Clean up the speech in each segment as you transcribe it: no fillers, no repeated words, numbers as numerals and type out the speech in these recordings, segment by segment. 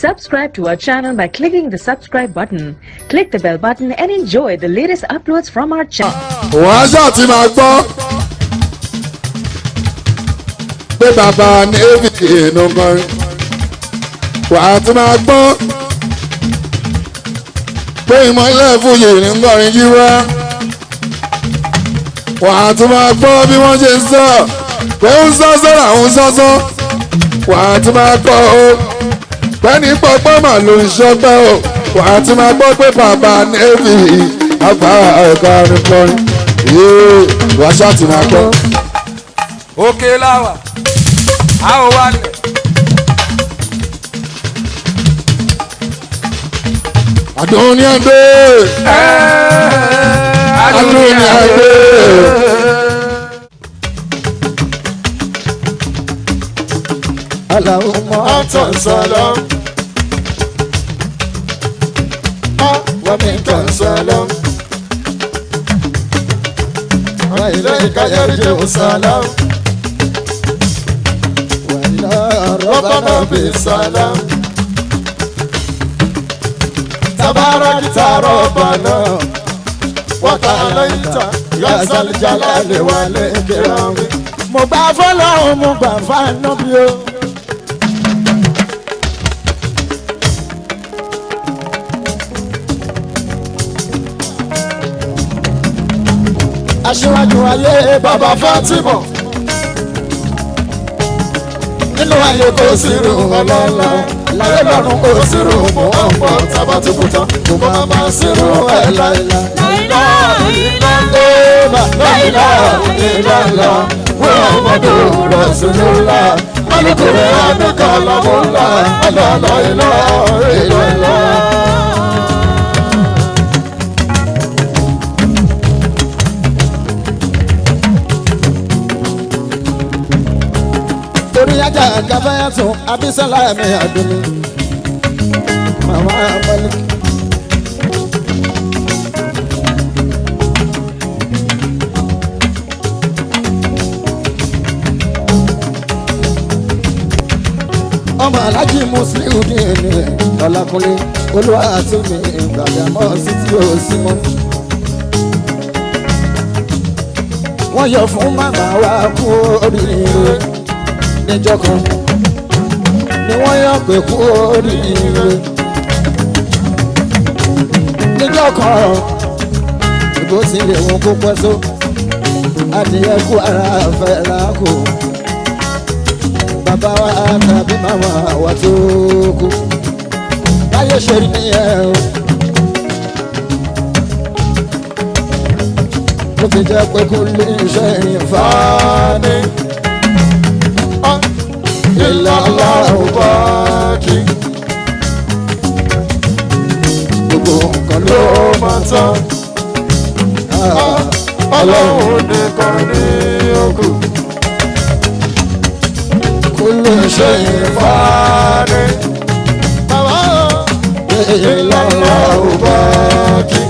Subscribe to our channel by clicking the subscribe button. Click the bell button and enjoy the latest uploads from our channel. wàá ṣáàtì máa gbọ́ pé bàbá ní èvìtì inú kọrin wàá tún máa gbọ́ pé ìmọ̀lẹ́ fúyè ní kọrin yí wá wàá tún máa gbọ́ bí wọ́n ṣe ń sọ pé ń sọ́sọ́ làwọn sọ́sọ́ wàá tún máa gbọ́ o pẹ́ni pọ́pọ́ mà ló ń ṣọpẹ́ o wàá tún máa gbọ́ pé bàbá ní èvìtì àgbà ẹ̀ka ní kọrin wàá ṣáàtì máa gbọ́. òkè láwà a ò wálẹ̀. Adoniade, Adoniade. Allahumma anta salam, wa minka salam, wa ilayka yarji'u salam, wa ila rabbana bisalam. Tabarakta rabbana wa ta'alaita ya zal jalali wal ikram. Mo gbà f'Ọlọ́run, mo gbà f'Ànábì o. Aṣíwájú ayé bàbá Fátímọ̀, nínú ayé kò sí irú ọlọ́lá, láyé lọ́run kò sí irú mọ́ ọ̀pọ̀ tabatukùtà kò máa máa sí irú ẹ̀ láìla. Láìla ìlànà wọ́n ọmọdé Rasulullah, alukoro àdúgbò lọ́mọ́lá, àlàlá ìlànà. Torí ajá káfáyà tún Abísọ́lá mi àdúgbò màmá abọ́lé. Ọmọ alájí Musiliu ní ẹni Ọlákúnlé olúwa àti mi ìgbàgbọ́ sí tí ó sí mọ́. Wọ́n yọ fún màmá wa kú oríire níjọ́ kan ni wọ́n yọ pé kú oríire níjọ́ kan ìbò tí lè wọn kó pẹ́ tó adìyẹ kú ara fẹ́ lákò bàbá wa tàbí màmá wa tó kú báyé ṣe rí nìyẹn o. Ó fi jẹ́ pé kú lè ṣe ìfàní. Ìlàlá ọba kí gbogbo nǹkan ló máa tán. Ọlọ́run nìkan ní òkú. Kò lè ṣe ìfàní. Ìlàlá ọba kí.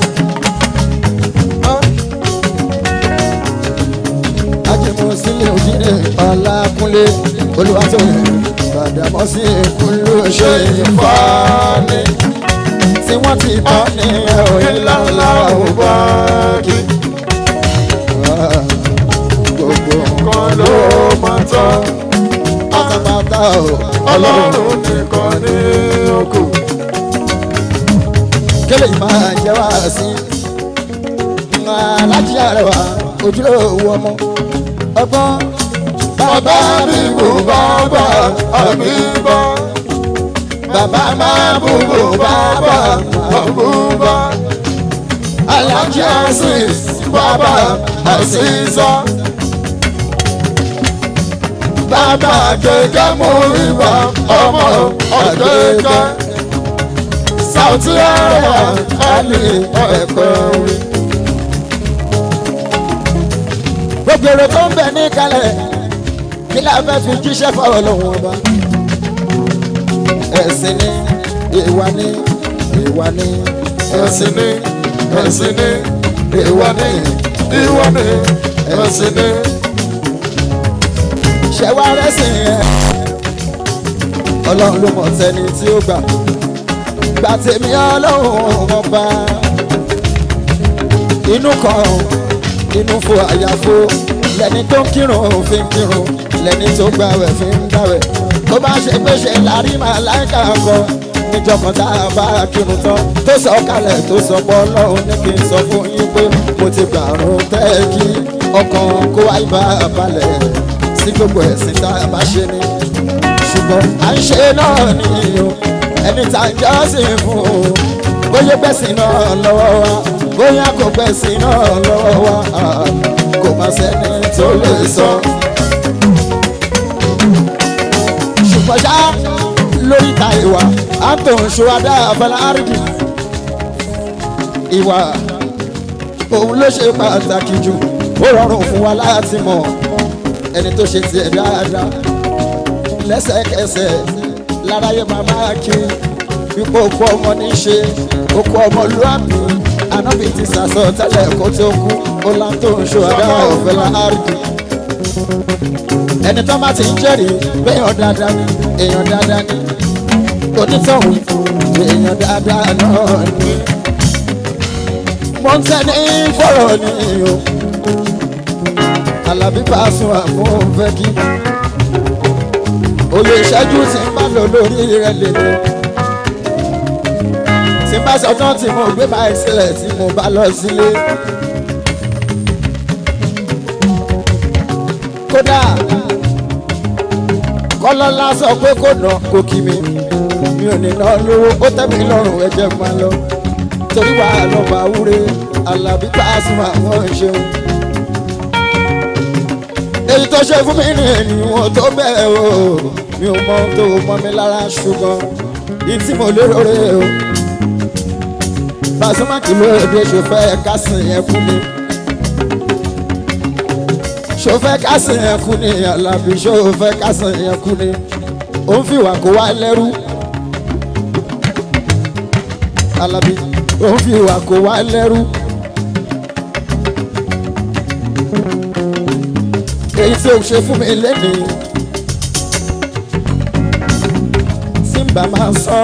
Ajímọ̀sílẹ̀ òjìlẹ̀ Ọlákúnlé Olúwatóyìn Gbàdámọ́sí kúlú ṣe ìfàní tí wọ́n ti tọ́ ní ẹ̀rọ ńláńlá ọba kí. Gbogbo nǹkan ló máa tán pátápátá o. Ọlọ́run nìkan ní òkú. Kélé yìí máa jẹ́ wá sí Alájí Àrẹwà ojúlówó ọmọ ọgbọ́n. Bàbá mi bò bàbá àbíbá, bàbá máa bò bàbá àbúbá. Alájí Azeez bàbá Azeeza, bàbá Àkekẹ́ Múríwá ọmọ Àkekẹ́. Sauty Arẹwà ẹni ẹ̀pẹ́ orí. Gbogbo èrò tó ń bẹ ní kalẹ̀ kí la fẹ́ fi jíṣẹ́ fọwọ́ lọ́wọ́ ọba. Ẹ̀sìn ni ìwà ni ìwà ni ẹ̀sìn ni ẹ̀sìn ni ìwà ni ìwà ni ẹ̀sìn ni. Ṣẹ̀wá rẹ̀ sìn ẹ̀ ọlọ́run ló mọ̀ tẹni tí ó gbà gbà tèmi ọlọ́run ọba inú kan inú fo àyàfo lẹni tó ń kírun fi ń kírun lẹni tó gbàwẹ̀ fi ń gbàwẹ̀ tó bá ṣe pé ṣe lárí màláìka kọ níjọkan tá a bá kírun tán tó sọ kalẹ̀ tó sọ pé ọlọ́run ní kí n sọ fún yín pé mo ti gbàrún tẹ́ kí ọkàn kó àìbá balẹ̀ sí gbogbo ẹ̀sìn tá a bá ṣe ni ṣùgbọ́n à ń ṣe náà ni o ẹni tá a jọ́sìn fún o bóyá gbẹ̀sìn náà lọ́wọ́ wa bóyá kò gbẹ̀sìn náà lọ́wọ́ wa kò má sẹ́ni tó lè sọ. ṣùgbọ́n ṣá lórí ta ìwà àtòǹṣó adáfẹ́lá àrídì ìwà òun ló ṣe pàtàkì jù ó rọrùn fún wa láti mọ̀ ẹni tó ṣe tiẹ̀ dáadáa lẹ́sẹ̀kẹsẹ̀ láráyé máa kí wípé òkú ọmọ ní ṣe òkú ọmọ lúàbí anábì ti sàsọ tẹ́lẹ̀ kó tó kú ó láǹtòǹṣó adáfẹ́lá àrídì ẹni tó bá ti ń jẹ́rìí pé èèyàn dáadáa ni èèyàn dáadáa ni onítọ̀hún èèyàn dáadáa náà ni mo ń tẹ́ ní fọ̀rọ̀ ni o Àlàbí Pasuma mo fẹ́ kí oyè ìṣẹ́jú tí ń bá lò lórí rẹ̀ lèlè tí ń bá sọ tán tí mo gbé báyìí sílẹ̀ tí mo bá lọ sílé kódà kọ́lọ́lá sọ pé kò ná kò kí mi ò ní ná lówó ó tẹ́ mi lọ́rùn ẹ̀jẹ̀ máa lọ torí wà lọ́ba wúre Àlàbí Pasuma wọ́n ṣeun èyí tó ṣe fún mi ní ènìyàn tó bẹ́ẹ̀ o mi ò mọ tó mọ mi lára ṣùgbọ́n yìí tí mo lérò rè o Pasuma kìlọ̀ èdè ṣòfẹ́ kásìn yẹn kú ni ṣòfẹ́ kásìn yẹn kú ni Àlàbí ṣòfẹ́ kásìn yẹn kú ni ó ń fìwà kó wá lẹ́rú Àlàbí ó ń fìwà kó wá lẹ́rú èyí tí o ṣe fún mi lẹ́nìí tí n bá máa sọ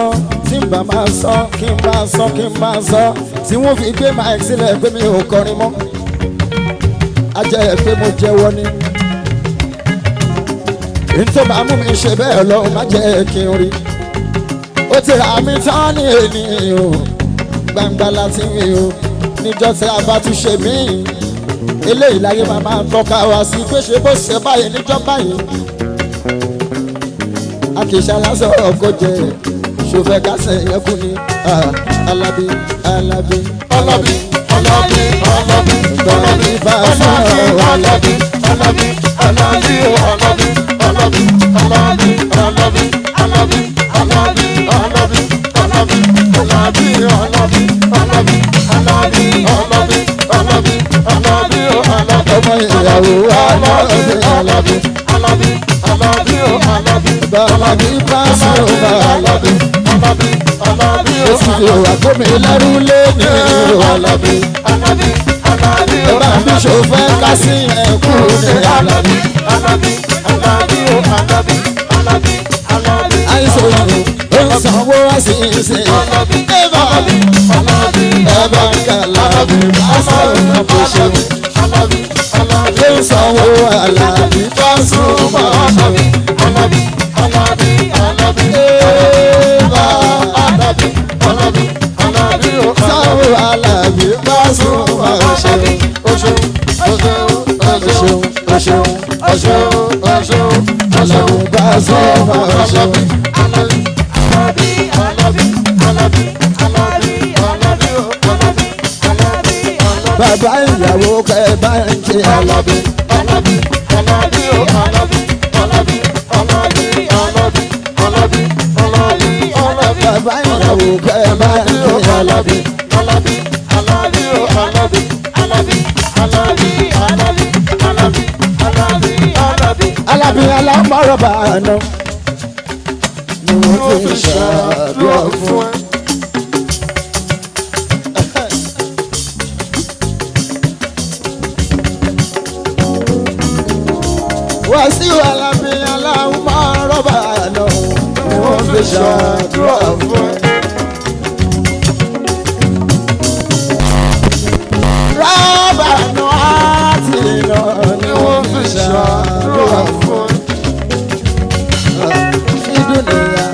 tí n bá máa sọ kí n máa sọ kí n máa sọ tí wọ́n fi gbé máìkì sílẹ̀ pé mi ò kọrin mọ́ a jẹ́ pé mo jẹ́wọ́ ni nítorí bá mú mi ṣe bẹ́ẹ̀ lọ́wọ́ má jẹ́ kí n rí ó ti rà mí tán ní ènìyàn o gbangba láti rí o níjọ́ tí a bá tún ṣe mí eléyìí láyé máa máa tọ́ka wá sí pé ṣe bó ṣe báyìí níjọ́ báyìí a kì í ṣaláṣọ ọkọ jẹ ṣòfẹ́ kásẹ̀ yẹn kú ni Àlàbí Àlàbí Àlàbí Àlàbí Àlàbí Àlàbí Pasuma Àlàbí Àlàbí Àlàbí Àlàbí Àlàbí Àlàbí Àlàbí Àlàbí Àlàbí Àlàbí Àlàbí Àlàbí Àlàbí Àlàbí Àlàbí Àlàbí Àlàbí Àlàbí ọmọ ìyàwó Àlàbí Àlàbí Àlàbí Àlàbí Àlàbí Àlàbí Pasuma Àlàbí Àlàbí Àlàbí ó sì fi òwà kó mi lẹ́rú lẹ́nu Àlàbí Àlàbí Àlàbí ọba mi ṣòfẹ́ kásí ẹ̀kú ní Àlàbí Àlàbí Àlàbí Àlàbí Àlàbí Àlàbí àìsàn ó ń sanwó àṣìṣe Àlàbí Àlàbí Àlàbí ẹ̀bá Àlàbí Pasuma kò ṣeun Àlàbí Àlàbí ó ń sanwó Àlàbí Pasuma Àlàbí Àlàbí Àlàbí Àlàbí ẹ̀bá Àlàbí Àlàbí Àlàbí sanwó Àlàbí Pasuma kò ṣeun o ṣeun o ṣeun ó ṣeun ó ṣeun ó ṣeun Àlàbí Pasuma kò ṣeun. Àlàbí Àlàbí Àlàbí Àlàbí Àlàbí Àlàbí Àlàbí Àlàbí bàbá ìyàwó kẹ bá ń ṣe Àlàbí Àlàbí Àlàbí Àlàbí Àlàbí Àlàbí Àlàbí Àlàbí Àlàbí Àlàbí bàbá ìyàwó kẹ bá ń ṣe Àlàbí Àlàbí Àlàbí Àlàbí Àlàbí Àlàbí Àlàbí Àlàbí Àlàbí Àlàbí Àlàbí alámọ̀rọ̀bà àná ni wọ́n fi ṣàdúrà fún ẹ. Wàsíù Àlàbí alámọ̀rọ̀bà àná ni wọ́n ṣàdúrà fún ẹ. rábànú àti iná ni wọ́n fi ṣàdúrà fún ẹ. fídùnìyà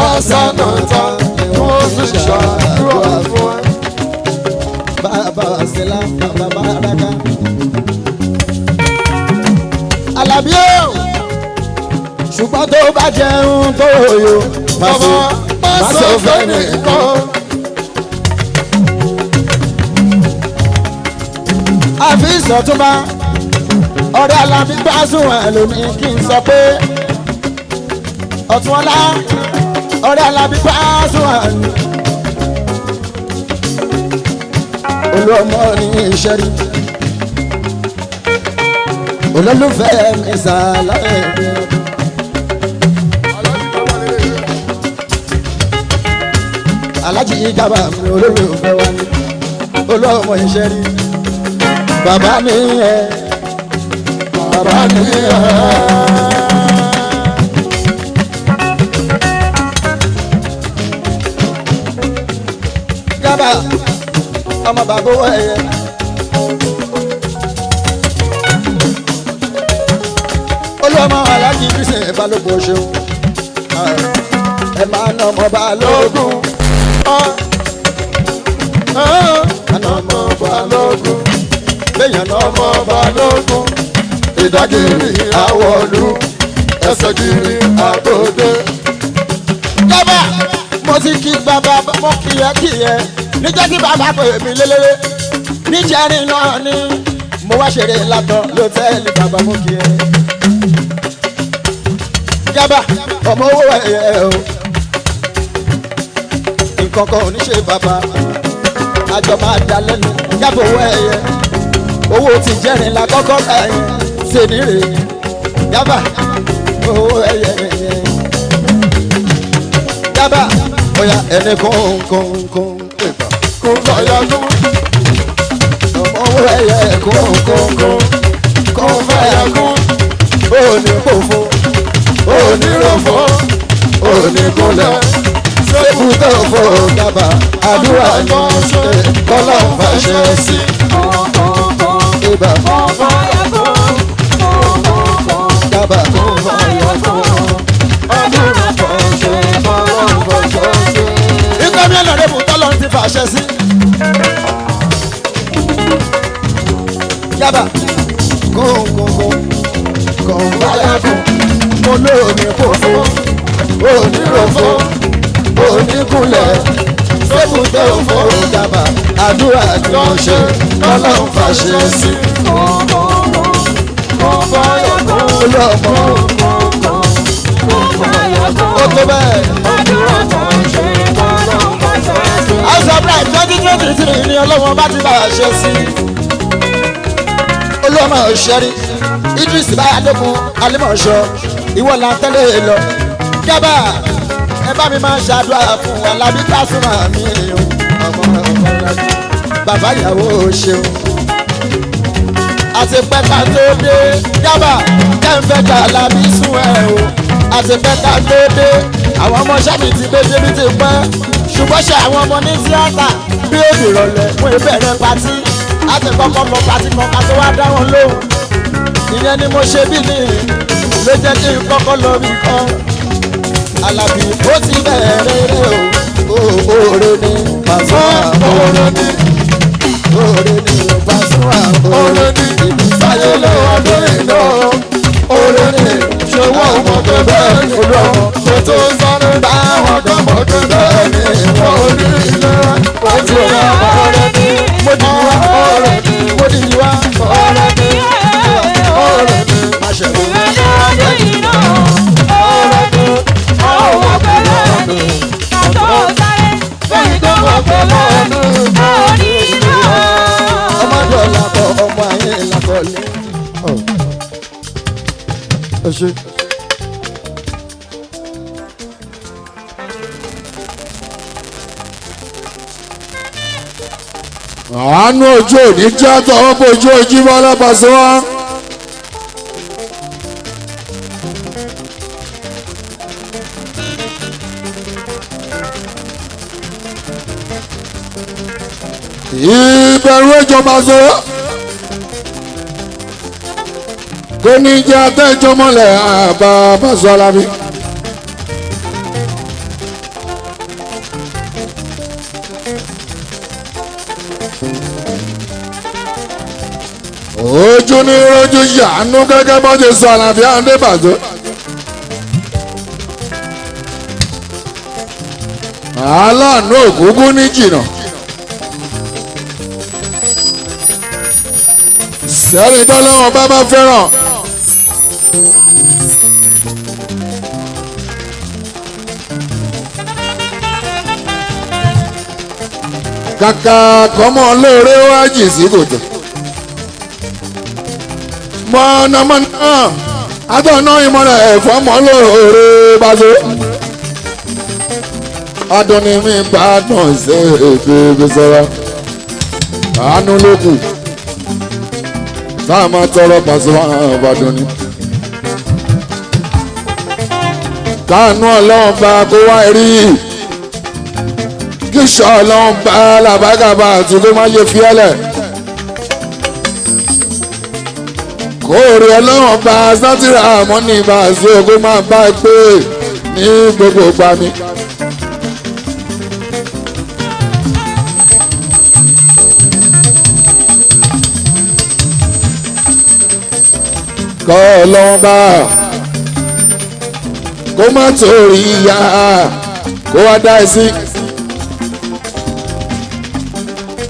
àṣànà tán ni wọ́n fi ṣàdúrà fún ẹ. bàbá àṣìlá bàbá bàrákà. Àlàbí o ṣùgbọ́n tó bá jẹun tó yó má sọ fẹ́ nìkan. àfi ìsọ̀túnba ọ̀rẹ́ Àlàbí Pasuma lónìí kí n sọ pé Ọ̀túnọlá ọ̀rẹ́ Àlàbí Pasuma olú ọmọ ní ìṣẹ́rí olólùfẹ́ mi sàlàyé mi. Aláàjì Ìjàmbá mi olólùfẹ́ wa ni olú ọmọ ìṣẹ́rí. Bàbá mi yẹ bàbá mi yẹ. Ìjàmbá ọmọ bàbá owó ẹ̀yẹ. Olúọmọ Aláàjì Bísí Balógun ṣeun. Ẹ máa nà ọmọ Balógun. Àná ọmọ Balógun. Lẹ́yìn náà ọmọ Balógun. Ìdágìrì àwọ̀lú. Ẹsẹ̀ gírí àgbòde. Bàbá mo ti kí bàbá mo kíyẹ. Níjẹ́ kí bàbá pè mí lélẹ́rẹ́. Níjẹ́rìí náà ni mo wá ṣeré látọ̀ lọ́tẹ́ẹ̀lì bàbá mo kíyẹ. Ìjàmbá ọmọ owó ẹ̀yẹ o. Nǹkan kan ò ní ṣe bàbá. Àjọ máa dá lẹ́nu Ìjàmbá owó ẹ̀yẹ. Owó ti jẹ́rìn la kọ́kọ́ báyìí ṣe nírè. Ìjàmbá owó ẹ̀yẹ ẹ̀yẹ. Ìjàmbá bóyá ẹni kún fàyà kún. Ọmọ owó ẹ̀yẹ kún fàyà kún. Ó ní kófó onírọ̀fọ́ oníkúnlẹ̀ sébùtò fò Ìjàmbá àdúrà ní ṣe kọ́lá fàṣẹ sí. Ìbà Ìjàmbá kò fàyà kún àdúrà fàṣẹ kọ́lá fàṣẹ sí. Ìgbà mi ẹlẹ́rìí fún tọ́lọ́ ti fàṣẹ sí. Ìjàmbá kò fàyà kún. Olóòní kòfó onírọ̀fọ́ oníkúnlẹ̀ sébùtò fò Ìjàmbá àdúrà tí ó ṣe Ọlọ́run fàṣẹ sí. Olóòmọ ó tó bẹ́ẹ̀. House of Life 2023 ni Ọlọ́run bá ti bá a ṣe sí. Olóòmọ òṣèré Idris Báyọ̀dẹ́kun Alimọ̀ṣọ́ ìwọ là ń tẹ́lẹ̀ lọ. Ìjàmbá ẹ bá mi máa ń ṣàdúrà fún Àlàbí Pasuma mi ọmọ bàbá ìyàwó ṣeun. àti pẹ́ta tó dé Ìjàmbá kẹ́ńfẹ́ jà Àlàbí sún ẹ̀ o. àti pẹ́ta tó dé àwọn ọmọ sábì ti gbé débi ti pẹ́ ṣùgbọ́n ṣe àwọn ọmọ ní tíátà bí ó dìrọ̀lẹ́ fún ìbẹ̀rẹ̀ patí àti kọ́kọ́ lọ patí kan ká tó wá dá wọn lóhùn. Ìyẹn ni mo ṣe bí ní ló jẹ́ kí n kọ́kọ́ lọ bí kan. Àlàbí ó ti bẹ̀rẹ̀ rẹ̀ o. Oore ni Pasuma oore ni. Oore ni Pasuma oore ni. Ìbísáyé lọ́wọ́ lórí iná. Oore ni ṣòwò ọmọ tó bẹ́ẹ̀ ni olùwọ̀n kò tó sáré. Báwọn kan mọ̀ tó bẹ́ẹ̀ ni wọ́n ò ní ilé. Ó ti rà oore ni. Mo di wá oore ni. Mo di wá oore ni. Oore ni. Má ṣe wọ́n. Ọmọdé ọ̀làkọ̀ ọmọ ayé làkọ̀ lé. Ẹ ṣe. àánú ojú òní jẹ́ tọwọ́ bójú ojú bọ́lá Pasuma. ìbẹ̀rù ìjọba sọ kò ní jẹ́ àtẹ́jọ́ mọ́lẹ̀ àbá Paso Alabi. ojú ní rojú yàánú gẹ́gẹ́ bọ́ ṣe sọ Àlàbí Àndé Paso. aláàánú ògúngún ní jìnnà. sẹ́ni tọ́lọ́wọ́n bá fẹ́ràn. kàkà kọ́mọ lóore wájì sí kòtò. mọ̀nàmọ́ná àtọ̀nà ìmọ̀ràn ẹ̀fọ́ mọ́ lóore Paso. adùnní mi gbádùn ṣe ètò ìgbésọ̀rọ̀ àánú ló kù táà máa tọrọ Paso àbàdàn ni. káànú ọlọ́run bá kó wá rí kí sọ ọlọ́run bá làbágàbà àti kó má yẹ fiẹ́lẹ̀. kóòrè ọlọ́run bá sátìrà àmọ́ ní Paso kó máa bá ẹ pé ní gbogbo ìgbà mi. kọ́ ọlọ́run bá kó má torí ìyá kó wá dá ẹ sí.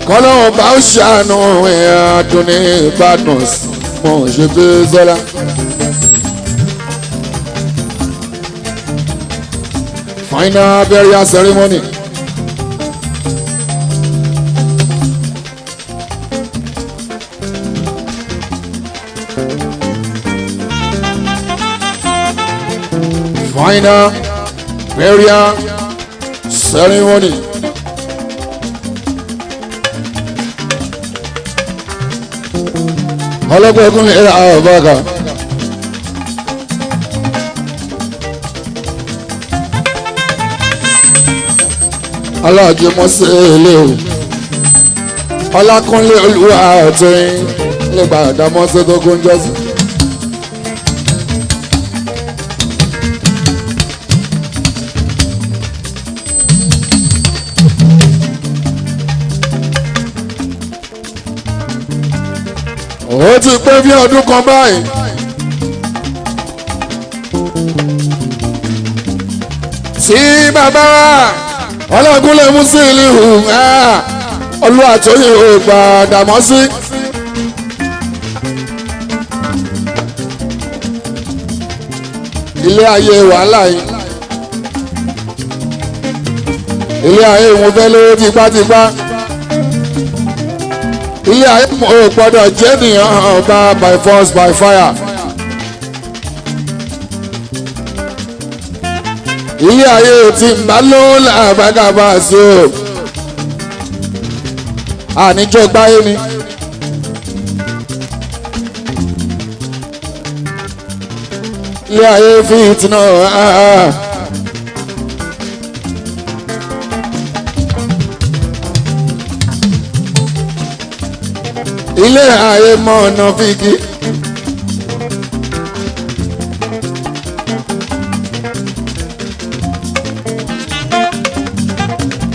kọ́lọ́run bá ó ṣàánú Àdùnní Ìbàdàn mọ̀ ṣe pé Zọ́lá. final burial ceremony. final burial ceremony. ọlọ́gbọ́n ẹkún lè ra ọ̀bọ̀gà. aláàjì mọ́sẹ̀ ilé o ọlákúnlé olúwa ọ̀tún lè gbàdá mọ́sẹ̀ tó kún jọ́sìn. ó ti pé bí ọdún kan báyìí tí bàbá ọlọ́gúnlé Musiliu Olúwatóyìn ò gbàdàmọ́ sí. ilé ayé wàhálà yìí ilé ayé wọn fẹ́ lówó tipátipá ilé ayé ò gbọ́dọ̀ jẹ́ nìyàn ọba by force by fire. ilé ayé tí ń bá lówó làbágàbà sí o àníjọ gbáyé ni. ilé ayé fi ìtìná ilé ayé mọ ọ̀nà fìkì.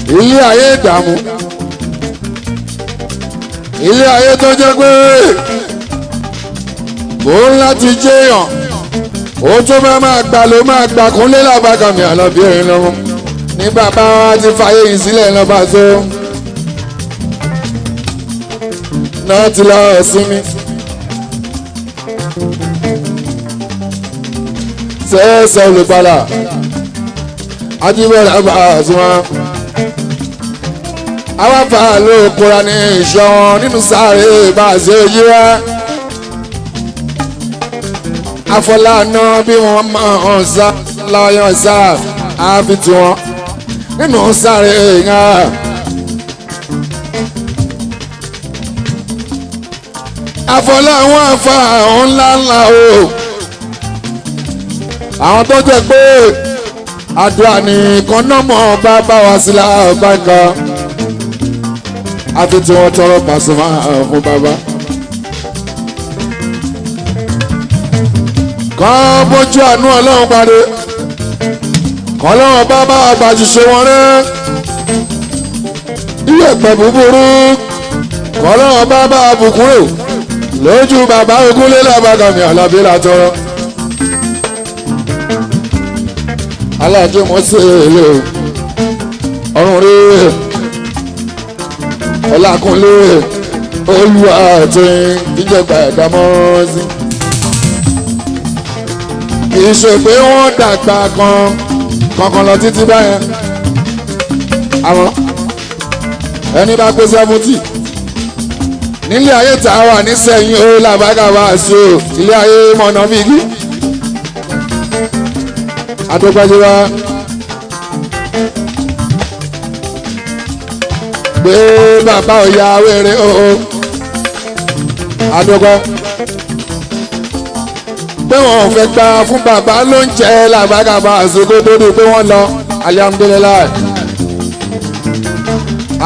ilé ayé ìdààmú ilé ayé tó jẹ́ pé kò ń láti jẹ́yàn ó tó bá máa gbà ló máa gbà kúnlé làbákàmì àlọ́bìnrin lọ́wọ́ ní bàbá wa ti fàyè yìí sílẹ̀ lọ́ba tó náà ti lọ sinmi. sẹ́ẹ̀sẹ̀ olùpadà ajíbẹ̀rẹ̀ bá a sún wọn. àwọn afa ló kóra ní ìṣọ́ wọn nínú sáré bá a ṣe yí wá. afọláàná bí wọ́n máa ń sá lọ́yọ̀ sá àfi tiwọn nínú sáré yẹn. àfọlá àwọn afa àwọn ńláńlá o àwọn tó jẹ́ pé àdúrà nìkan náà mọ̀ bá wá sí láàbá kan àfi tí wọ́n tọrọ Pasuma fún bàbá. kàn bójú àánú ọlọ́run parí kàn lọ́wọ́ bàbá àgbàjùṣe wọn rẹ́ iyẹ̀pẹ̀ búburú kàn lọ́wọ́ bàbá àbùkúrò lójú bàbá ogúnlé làbàgàmì àlàbí làtọrọ. aláàjì mọ́sẹ̀ èlò ọ̀run rí ọlákùnlé olúwa àti ìjọba ìdámọ́sí. kì í ṣe pé wọ́n dàgbà kankan lọ títí báyẹn. àwọn ẹni bá pé 70 nílé ayé tá a wà nísẹ̀yìn ó làbágàbà sí o ilé ayé mọ̀nà bíi adógbájúwá gbé bàbá ọ̀yà wẹ̀rẹ̀ o adógbá pé wọn ò fẹ́ gbà fún bàbá ló ń jẹ́ làbágàbà àsìkò tó di pé wọ́n lọ alihamudulilayi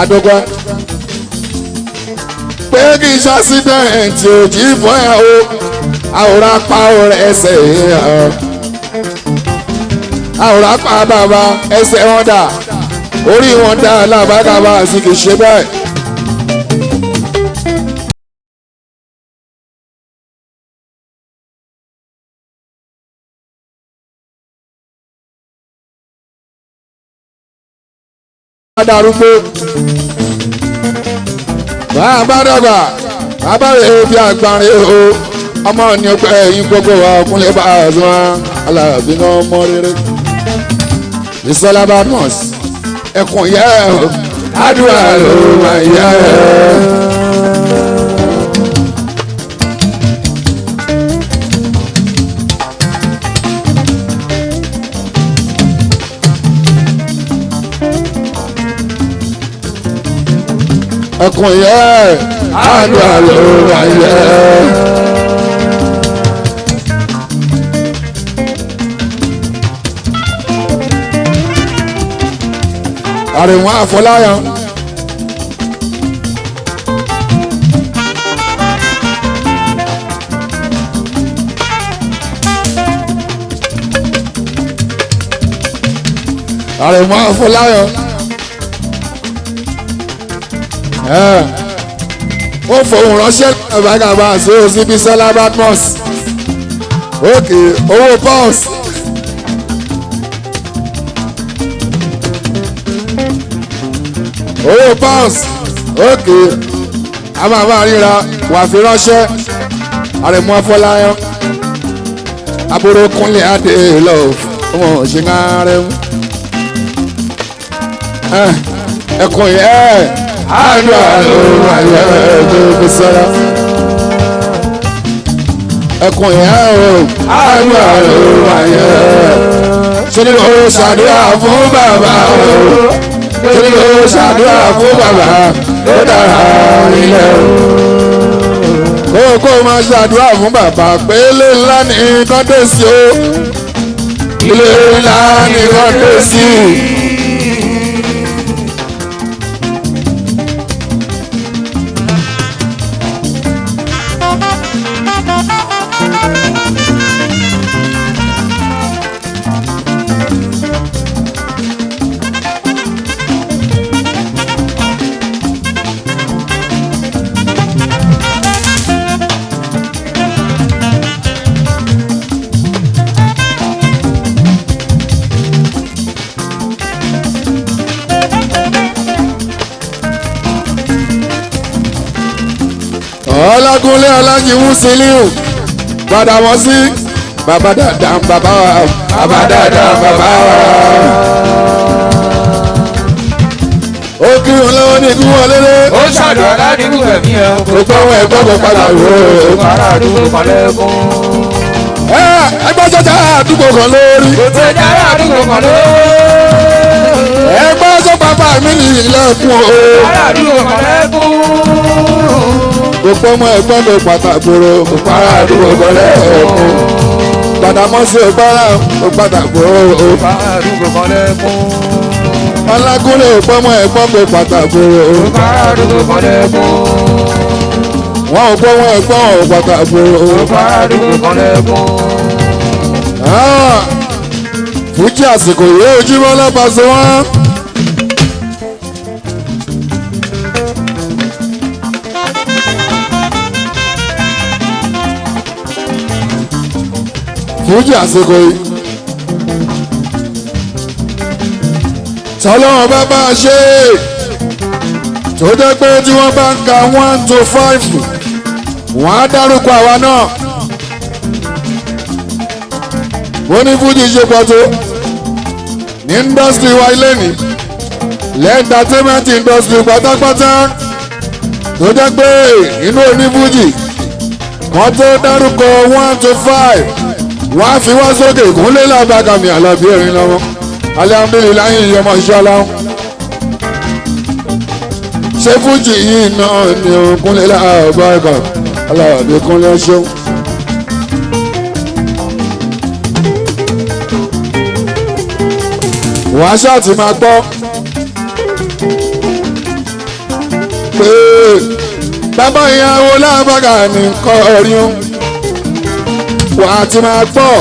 adógbá pé kì í ṣàṣìdẹ̀ǹtì òjì fún ẹ̀ o àwòrán apá rẹ̀ ẹsẹ̀ àwòrán apá bàbá ẹsẹ̀ wọn dà orí wọn dà làbágàbà sì kì í ṣe bẹ́ẹ̀. darúgbó bàbá dàgbà bàbá rẹ̀ bí àgbàrin o ọmọ ní ọgbẹ́ ẹ̀yìn gbogbo wa kúnlẹ̀ bá a zọ alábí náà mọ́ rere ìsọlá badmus ẹkùn yẹ àdúrà ló máa yẹ. ẹkùn yẹ àdúrà ló máa yẹ. àrẹ̀wọ̀n àfọláyàn àrẹ̀wọ̀n àfọláyàn ó fòun ránṣẹ́ lọ́bàgàbà sí òsínbí sọ́lá badmus òkè owó pounds. owó pounds òkè a máa máa ríra wà fi ránṣẹ́ àrẹ̀mú afọláyàn àbúrò kúnlẹ̀ adé lọ ọmọ òṣèlú àrẹ̀mú ẹkùn yẹ àdúrà ló máa yẹ ẹgbẹ́ sọ́ra ẹkùn yẹ àdúrà ló máa yẹ ṣé ni mo ṣàdúrà fún bàbá o torí ó ṣàdúrà fún bàbá ló dára ilẹ̀ o. kó máa ṣàdúrà fún bàbá pé ilé ńlá ní kọ́ńdé sí o ilé ńlá ní kọ́ńdé sí. ọlágúnlé ọlájì Musiliu padà wọ́n sí bàbá dáadáa bàbá wa bàbá dáadáa bàbá wa. ó kí wọn lọ́wọ́ ní ikú wọn lélẹ̀. ó ṣàdùn aládìgún ẹ̀mí ẹ̀ kò gbọ́ wọn ẹ̀gbọ́n kò padà wò ó. ará àdúgbò kan lẹ́kún. ẹgbẹ́ sọ́jà àdúgbò kan lórí. kò tẹ̀ jẹ́ ará àdúgbò kan lórí. ẹgbẹ́ sọ bàbá mi ní ilẹ̀kùn o. ará àdúgbò kan lẹ́kún. gbogbo ọmọ ẹ̀gbọ́n mi pàtàkùrọ̀ òpàrà àdúgbò kan lẹ́kùn. Gbàdámọ́sí òpàrà òpàtàkùrọ̀ ará àdúgbò kan lẹ́kún. alágúnlé òpómọ ẹ̀gbọ́n pé pàtàkì o. Òkàrà àdúgbò kọ́lẹ́kùn. wọn ò gbọ́ wọn ẹ̀gbọ́n ò pàtàkì o. Òkàrà àdúgbò kọ́lẹ́kùn. fújì àsìkò yìí ojúmọ́ lọ́pàṣẹ wọn. fújì àsìkò yìí. tọ́lọ́wọ́n bá bá a ṣe tó jẹ́ pé tí wọ́n bá ń ka 1 to 5 wọ́n á dárúkọ àwa náà. wọ́n ní fújì ṣe pọ̀ tó ní indọ́sítírì wa ilé ní lẹ́ńtàtẹ́mẹ́ntì indọ́sítírì pátápátá tó jẹ́ pé inú onífújì wọ́n tó dárúkọ 1 to 5 wọ́n á fi wá sókè kúnlé lábàkàmì àlàbí erin lọ́wọ́ alihamdulilayi yọmọ ìṣọlá ṣé fújì yìí náà ni kúnlé lábàkà àlàbí kúnlé ṣeun. wàá ṣáàtì máa gbọ́ pé bàbá ìyàwó lábàkà ní kọrin wàá ti máa gbọ́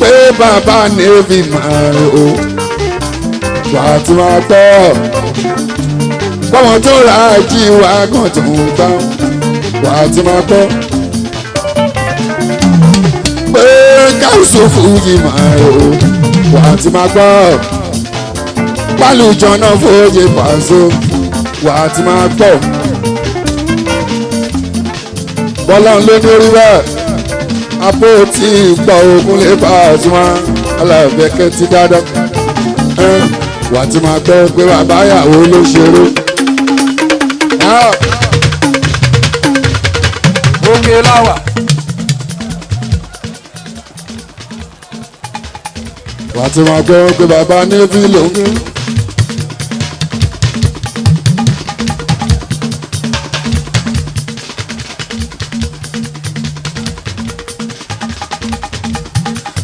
pé bàbá navy máa o wàá ti máa gbọ́ pọ́wọ́n tó ra jí wàá kàn tó ń gbá wàá ti máa gbọ́ pé káwùsù fújì máa o wàá ti máa gbọ́ pálùjọ náà fòye pàṣẹ wàá ti máa gbọ́ bọ́lá ń lé ní orí bẹ́ẹ̀ apó tí ìgbà ogun lè bá àtúnwá alábẹ́kẹ́ ti dáadáa wàá ti máa gbọ́ pé bàbá ìyàwó ló ṣeré. Òkè láwà. wàá ti máa gbọ́ pé bàbá navy ló ń gbé.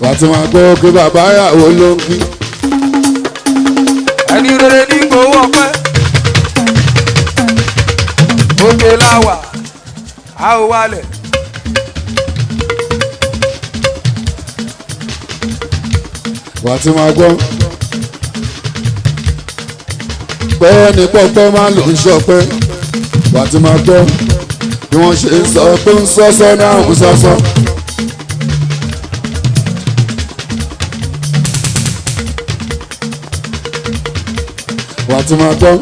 wàá ti máa gbọ́ pé bàbá ìyàwó ló ń gbé. Ẹni rere ní gbowó ọpẹ́. Òkè láwà. A ò wálẹ̀. wàá ti máa gbọ́ pé ní pọ́pẹ́ máa lò ń ṣọpẹ́. wàá ti máa gbọ́ bí wọ́n ṣe ń sọ pé ń sọ́sọ́ náà ń sọ́sọ́. wàá ti máa gbọ́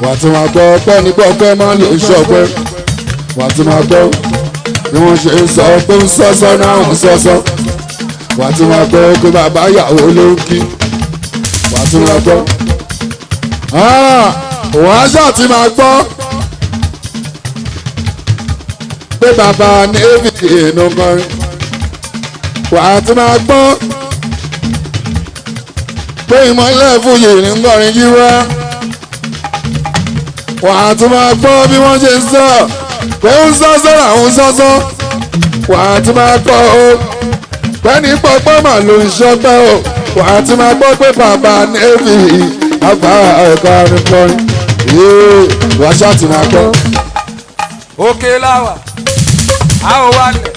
wàá ti máa gbọ́ pẹ́ ní pọ́pẹ́ máa lò ń ṣọpẹ́. wàá ti máa gbọ́ bí wọ́n ṣe ń sọ pé ń sọ́sọ́ náà ń sọ́sọ́. wàá ti máa gbọ́ pé bàbá ìyàwó ló ń kí. wàá ti máa gbọ́ wàá ṣáà ti máa gbọ́ pé bàbá navy inú kọrin. wàá ti máa gbọ́ pé ìmọ̀lẹ́ fúyè ní kọrin yí wá. wàá ti máa gbọ́ bí wọ́n ṣe ń sọ pé ń sọ́sọ́ làwọn sọ́sọ́. wàá ti máa gbọ́ o pé ní pọ́pọ́ mà ló ń ṣọpẹ́ o. wàá ti máa gbọ́ pé bàbá navy àbá ẹ̀ka ní kọrin. wàá ṣáà ti máa gbọ́. Òkè láwà. A ò wálẹ̀.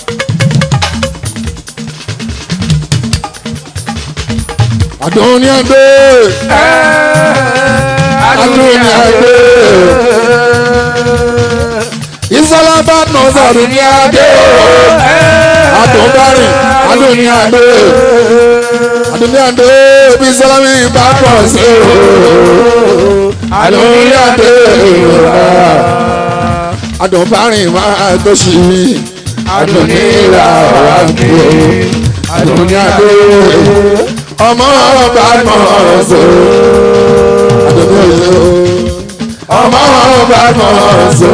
Adoni Ade. Adoni Ade. Isalabat knows Adoni Ade. Adonbari. Adoni Ade. Adoni Ade. Bisalami Bakos. Adoni Ade. Adonbari máa tó ṣì mí. Adoni ra ọ̀rá mi o. Adoni Ade. Ọmọ ọba mọ̀ọ́sọ. Adoni Ade. Ọmọ ọba mọ̀ọ́sọ.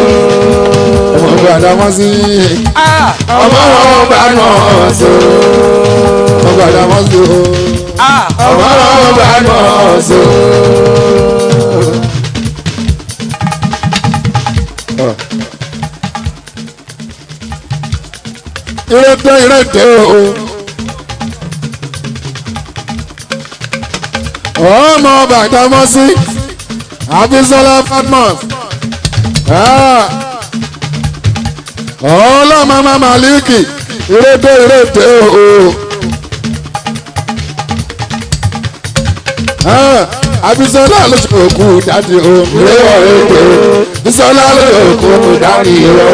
Ọmọ ọba Adamosi. Ọmọ ọba mọ̀ọ́sọ. Ọmọ ọba Adamosi. Ọmọ ọba mọ̀ọ́sọ. ìrètè o. ọmọ Bàdámọ́sí Abisola Fatmos ọlọ́mọ Maliki ìrètè o. Abisola ló ṣe òkú dáàdi o. Bisola ló ṣe òkú dáàdi o.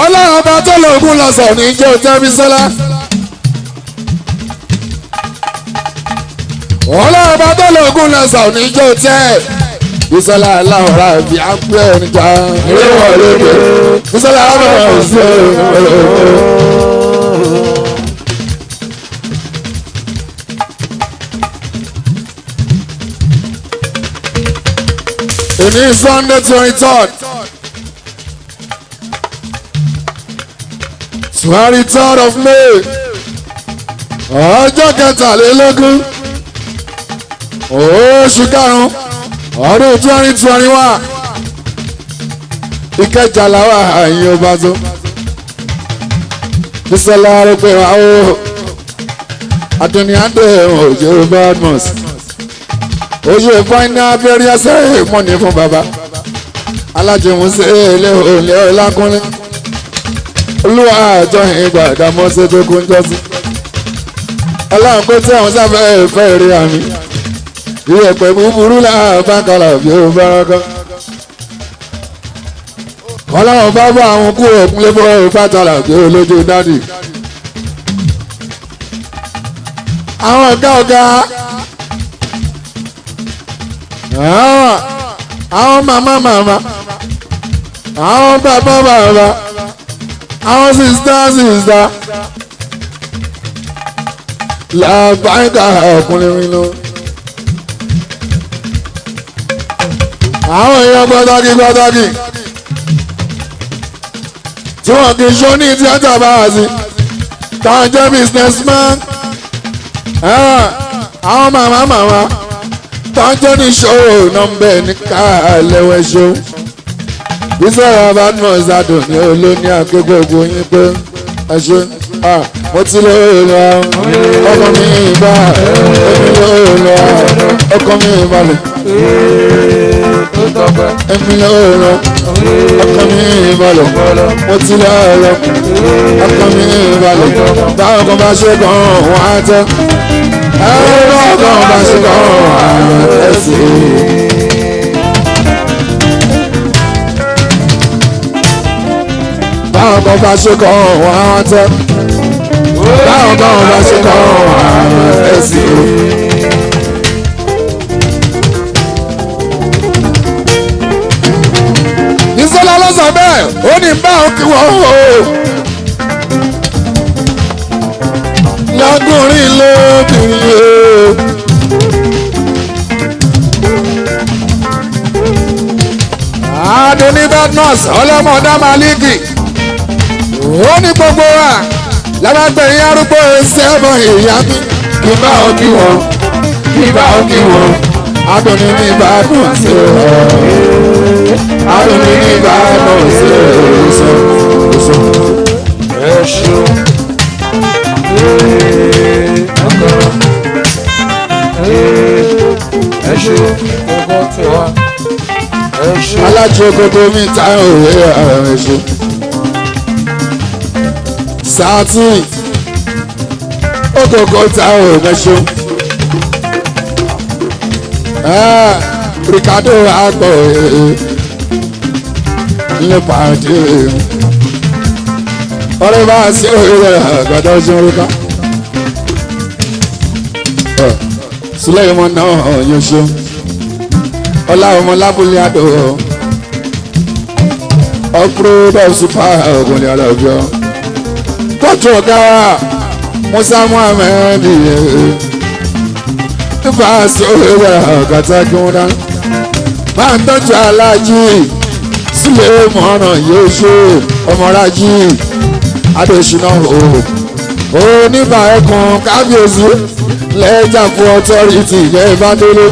ọlọ́run bá tó lóògùn lọ́sọ̀ ní jẹ́ òjẹ́ Bisola. ọlọ́run bá tó lóògùn lọ́sọ̀ ní jẹ́ òjẹ́ Bisola aláwọ̀rá bí a ń pè é níta. Bisola aláwọ̀rá sí òní Sunday 23rd 23rd of May ọjọ́ kẹtàlélógún oṣù karùn-ún ọdún 2021 Ìkẹjà làwọn àyìn ọba tó Bisola arúgbó àwọn adúniádé òjò Badmus oye fáínà abẹ́rẹ́ ẹsẹ̀ mọ́ni fún baba alájẹun sí ilé olè ọlákúnlé olúwa àjọ ìgbà Bàdámọ́sí tó kún jọ́sí ọlọ́run pé tí àwọn sáfẹ́ fẹ́ rí àmì ìyẹ̀pẹ̀ búburú làbákalà bí ó bá rọ́kọ́ ọlọ́run bá bá àwọn kú òkúnlé bọ́ ìfàtàlà bí ó lójú dádì àwọn ọ̀gá àwọn màmá àwọn bàbá àwọn sista làbáyíká ọkùnrin mi lọ. àwọn èèyàn pàtàkì tí wọ́n kì í ṣó ní tíátà báwa sí táwọn jẹ́ businessman àwọn màmá tọ́jọ́ ní ṣòro nọ́mbẹ̀ ní káàlẹ́wẹ̀ ṣó Bisola Badmus adùn ní olóní akégbé ogun yín pé ẹ ṣe mo ti lè lọ ọkọ mi ìbá èmi lè lọ ọkọ mi ìbálẹ̀ èmi lè lọ ọkọ mi ìbálẹ̀ mo ti lè lọ ọkọ mi ìbálẹ̀ báwọn kan bá ṣe gan wọn á tẹ ọkọ bá ṣe gan wọn á tẹ sí i. báwọn kan bá ṣe kàn wọ́n á tẹ́ báwọn kan bá ṣe kàn wọ́n á tẹ́ sí i. Bisola ló sọ bẹ́ẹ̀ ó ní báwọn kí wọ́n o lọ́kùnrin lóbìnrin o. Adoni Badmus ọlọ́mọdá Maliki ó ní gbogbo wa lábàgbẹ̀yìn arúgbó ṣẹ́bọ̀ ìyá mi kí bá ọ kí wọn kí bá ọ kí wọn Adoni ní Badmus Adoni ní Badmus ẹ ṣe ọkọ tiwa alájọgọdọ mi ta òwe ààrẹ ṣe sáàtì ògògò ta òwe ṣe Ricardo àgbọ̀ ilé pàdé ọ̀rẹ́ bá sí òwe àgàdá ṣoríkà Suleiman náà yóò ṣe ọlá ọmọ lábúlé àdó ọkùnrin super ọkùnrin alábíọ tọ́jú ọ̀gá Musa Muhammed nípa sí òwe ọ̀gátá kí wọ́n dá máa ń tọ́jú aláàjì Suleiman yóò ṣe ọmọlájì adóṣínà o nígbà ẹkùn kábíyèsí lẹ́jà fún ọtọ́rìtì ìyẹn ìbádọ́lé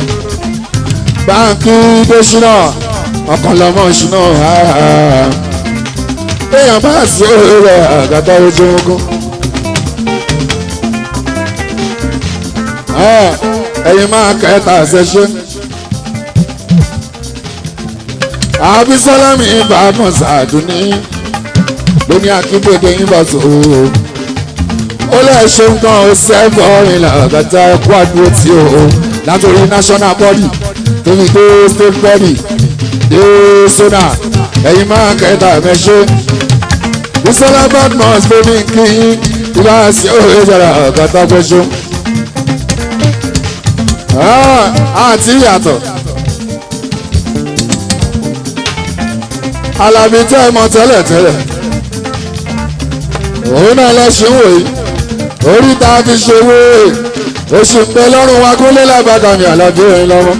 báńkì dóṣínà ọkàn lọmọ ṣúná èèyàn bá sí òwe àgàtà ojú ogun. ẹ̀yin máa kẹta ṣẹṣẹ. Abisalami ìbákan ṣàdúní lóní akíndéde yín bá so. ó lè ṣe nǹkan ó sẹ́fọ̀ ìlà àgàtà ẹ̀kọ́ àdúró tí o látòrí national body tóbi dé state body dé sona ẹ̀yin máa kẹta mẹ́ṣẹ́. Bisola Badmus bẹ́ẹ̀ni kí ibà sí òwe ìjọba àgàtà gbẹ́ṣọ́. àti yàtọ̀ Alábí tẹ́ ẹ mọ̀ tẹ́lẹ̀ tẹ́lẹ̀ òun náà lọ́sùn wòye orí tá a fi ṣòwò oṣù pẹ́ lọ́rùn wa kúnlé lábàdàn mi Alábí òun lọ́wọ́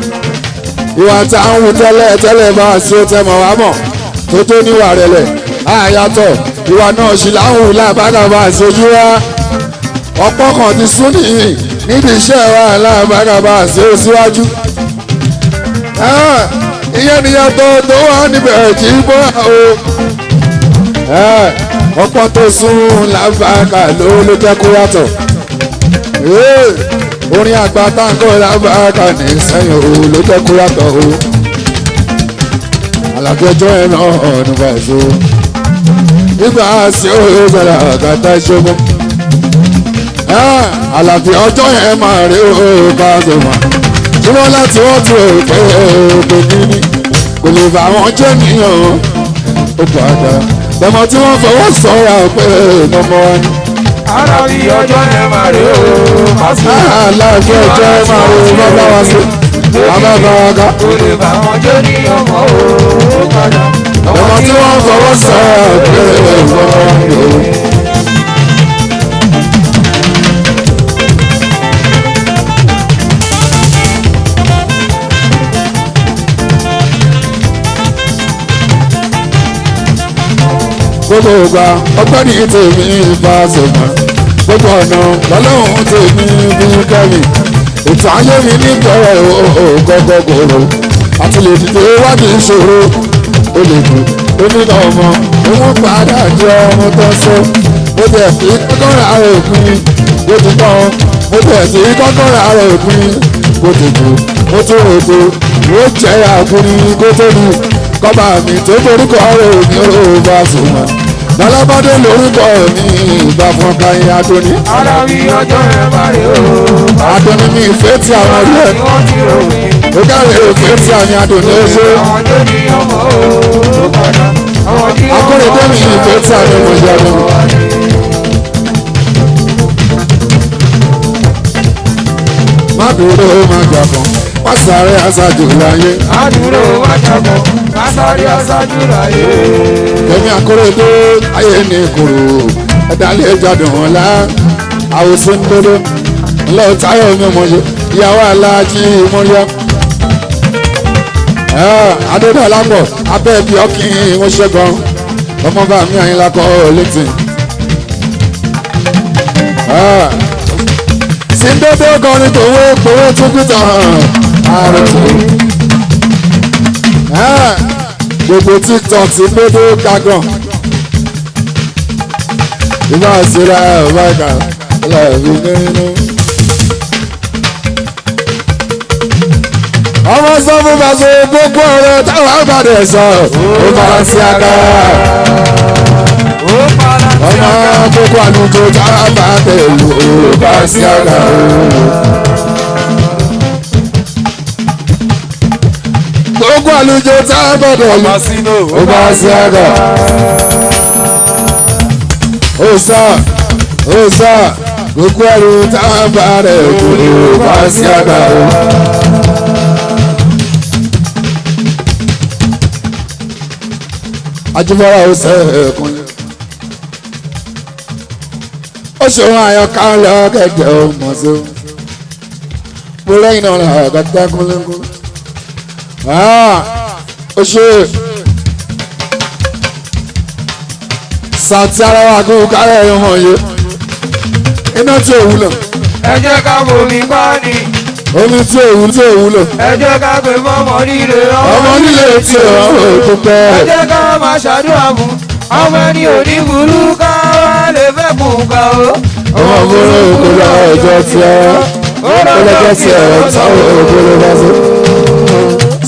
ìwà tá à ń wù tẹ́lẹ̀ tẹ́lẹ̀ bá a sí ó tẹ́ mọ̀ wá mọ̀ tó tó níwà rẹ̀ lẹ̀ àyàtọ̀ ìwà náà sì láwùn lábàdàn bá a sí ojú wa ọ̀pọ̀ kan ti sún nìyí níbi iṣẹ́ wa lábàdàn bá a sí ó síwájú. ìyẹn nìyẹn tó wà níbẹ̀ kì í bọ́ o. ọ̀pọ̀ tó sún lábàkà ló jẹ́ kó yàtọ̀. orin àgbà táǹkọ̀ lábàkà ní sẹ́yìn o ló jẹ́ kó yàtọ̀ o. Àlàbí ọjọ́ yẹn náà nígbà èso. nígbà sí òye bẹ̀rẹ̀ àgàtà ìṣòwò. Àlàbí ọjọ́ yẹn máa rí o bá a sọ̀rọ̀. tí wọ́n láti wọ́n ti rò pé òkè kíní kò lè bá wọn jẹ́ nìyàn ó padà lọ́mọ tí wọ́n fọwọ́ sọ̀rọ̀ pé nọmọ wa ni. Àlàbí ọjọ́ yẹn máa rí o bá sí. Àlàbí ọjọ́ yẹn máa rí o bá wa sí. bàbá bá wa ká. kò lè bá wọn jẹ́ nìyàn mọ́ ó padà lọ́mọ tí wọ́n fọwọ́ sọ̀rọ̀ pé nọmọ wa ni. gbogbo ìgbà ọgbẹ́ ní tèmi bá ṣèmọ̀ gbogbo ọ̀nà lọ́lọ́run tèmi bí kẹ́mi ètò ayé mi níbẹ̀rẹ̀ ògọ́gọ́gọ́rọ̀ àti lè dìde wádìí ìṣòro ó lè dùn onílà ọmọ òun padà jẹ́ ọmọ tó ń sọ mo tẹ̀ sí kọ́kọ́rọ́ ààrẹ òpin bó ti tán mo tẹ̀ sí kọ́kọ́rọ́ ààrẹ òpin bó ti dùn mo tún rògbò ó jẹ́ àkúrin kó tó dùn kọ́ba mi tó forúkọ rẹ̀ òní ó bá sùnmọ́ lọ́lọ́bọ́dé lórúkọ mi ìgbà fún káyé Adóní. Àlàbí ọjọ́ yẹn máa rí o bá sí. Adóní mi ìfẹ́ tí àwọn ilé ẹ̀ wọ́n ti rò mí. ó dáre ìfẹ́ tí àmì Adóní ó ṣe. àwọn tó ní ọmọ ó padà àwọn tí wọ́n akóredé mi ìfẹ́ tí àmì ọmọdé Adóní. má dúró má jà kan má sáré aṣáájú láyé. àdúró má jàbọ̀ má sáré aṣáájú láyé. Kẹ́mi akóredé ayé ní kòrò ẹ̀dálẹ̀ jadùn wọn lá àwòsàn ń dodo ńlọ́ọ̀táyọ̀ mi mọ̀ ṣe ìyàwó aláàjì mọ́ríà. Adédọ̀lápọ̀ abẹ́ bí ọkìn wọn ṣẹ́gun ọmọọba mi Àyìnlá kọ́ létí. Síndódó kọrin tòwó gbowó tún kúta àrùtù. Gbogbo TikTok Síndódó gàgàn. Ìbá ìṣura ọba ìkà ọlọ́ọ̀bí nínú. Ọmọ sọ fún Paso gbogbo ọ̀rọ̀ táwọn àgbàdo ẹ̀ sọ ó máa ń ṣe àga. Ọmọ gbogbo àlùjọ táwọn àgbàdo ẹ̀ lò ó máa ń ṣe àga. Gbogbo àlùjọ táwọn àgbàdo ẹ̀ lò ó máa ń ṣe àga. Ó sá gbogbo ẹrù táwọn àgbàdo ẹ̀ lò ó máa ń ṣe àga. Ajibọra ó sẹ ẹkùn ó ṣòwò àyọká lọ kẹjẹ ọmọ sí mo lẹ́yìn náà lọ àgàtà kúnlẹ̀kún ó ṣe sàtì ara wa kó kárẹ̀ ẹ̀hàn yé iná tí ò wúlò. ẹ jẹ́ ká bomi pa ni. omi tí ò wúlò. ẹ jẹ́ ká pè fọ́mọ líle ọmọ nílé tí ò tó pẹ́. ẹ jẹ́ ká máa ṣàdúrà fún ọmọ ẹni òní burú ká wá lè fẹ́ kún ká o. ọmọ fúnra òkúra ọjọ́ tí ẹ ọlọ́jọ́ tí ẹ táwọn òkúra bá so.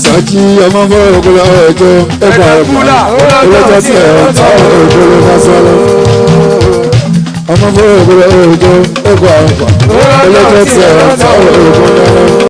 Sọ́jí ọmọ fúnra òkúra ọjọ́ ẹ̀fọ́ àrùkà ọlọ́jọ́ tí ẹ táwọn òkúra bá so. ọmọ fúnra òkúra ọjọ́ ẹ̀fọ́ àrùkà ọlọ́jọ́ tí ẹ táwọn òkúra bá so.